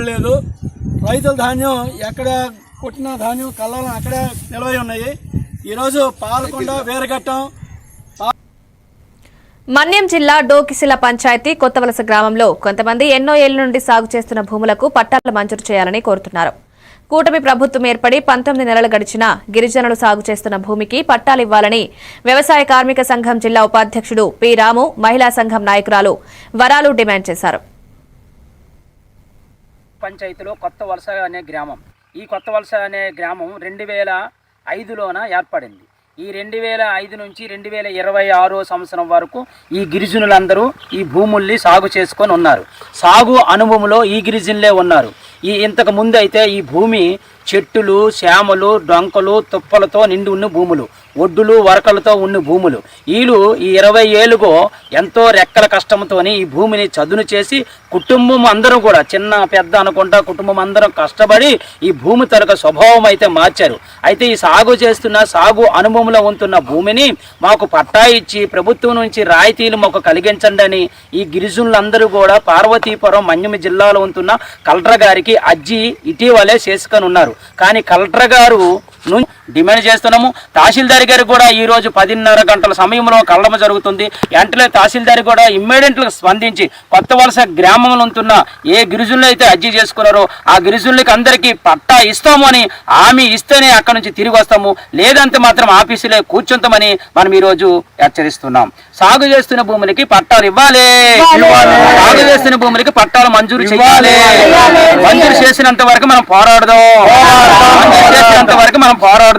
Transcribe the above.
కొనుగోలు లేదు. రైతుల ధాన్యం ఎక్కడ కొట్టిన ధాన్యం కళ్ళాలను అక్కడే నిల్వై ఉన్నాయి. ఈరోజు పాలకొండ వేరగట్టం మన్యం జిల్లా డోకిసిల పంచాయతీ కొత్తవలస గ్రామంలో కొంతమంది ఎన్నో ఏళ్ల నుండి సాగు చేస్తున్న భూములకు పట్టాలు మంజూరు చేయాలని కోరుతున్నారు. కూటమి ప్రభుత్వం ఏర్పడి 19 నెలలు గడిచినా గిరిజనులు సాగు చేస్తున్న భూమికి పట్టాలు ఇవ్వాలని వ్యవసాయ కార్మిక సంఘం జిల్లా ఉపాధ్యక్షుడు పి రాము, మహిళా సంఘం నాయకురాలు వరాలు డిమాండ్ చేశారు. పంచాయతీలో కొత్తవలస అనే గ్రామం, ఈ కొత్తవలస అనే గ్రామం 2005లోన ఏర్పడింది. ఈ 2005 నుంచి 2026 సంవత్సరం వరకు ఈ గిరిజనులందరూ ఈ భూముల్ని సాగు చేసుకొని ఉన్నారు. సాగు అనుభవంలో ఈ గిరిజనులే ఉన్నారు. ఇంతకు ముందు అయితే ఈ భూమి చెట్టులు, చేమలు, డొంకలు, తుప్పలతో నిండి ఉన్న భూములు, ఒడ్డులు, వరకలతో ఉన్న భూములు. వీళ్ళు ఈ 20 ఏళ్ళుగో ఎంతో రెక్కల కష్టంతో ఈ భూమిని చదును చేసి కుటుంబం అందరూ కూడా చిన్న పెద్ద అనుకుంటా కుటుంబం అందరం కష్టపడి ఈ భూమి తరగ స్వభావం అయితే మార్చారు. అయితే ఈ సాగు చేస్తున్న సాగు అనుభవంలో ఉంటున్న భూమిని మాకు పట్టా ఇచ్చి ప్రభుత్వం నుంచి రాయితీలు మాకు కలిగించండి అని ఈ గిరిజనులందరూ కూడా పార్వతీపురం మన్యం జిల్లాలో ఉంటున్న కలెక్టర్ గారికి అర్జీ ఇటీవలే చేసుకొని ఉన్నారు. కానీ కలెక్టర్ గారు డిమాండ్ చేస్తున్నాము. తహసీల్దార్ గారికి కూడా ఈరోజు 10:30 గంటల సమయంలో కలడం జరుగుతుంది. వెంటనే తహసీల్దార్ కూడా ఇమ్మీడియట్గా స్పందించి కొత్తవలస గ్రామంలో ఉంటున్న ఏ గిరిజనులు అయితే అర్జీ చేసుకున్నారో ఆ గిరిజనులకి అందరికీ పట్టా ఇస్తాము అని హామీ ఇస్తేనే అక్కడి నుంచి తిరిగి వస్తాము, లేదంటే మాత్రం ఆఫీసులే కూర్చుంటామని మనం ఈరోజు హెచ్చరిస్తున్నాం. సాగు చేస్తున్న భూములకి పట్టాలు ఇవ్వాలి, సాగు చేస్తున్న భూములకి పట్టాలు మంజూరు చేయాలి. మంజూరు చేసినంత వరకు మనం పోరాడదాం, మంజూరు చేసినంత వరకు మనం పోరాడదాం.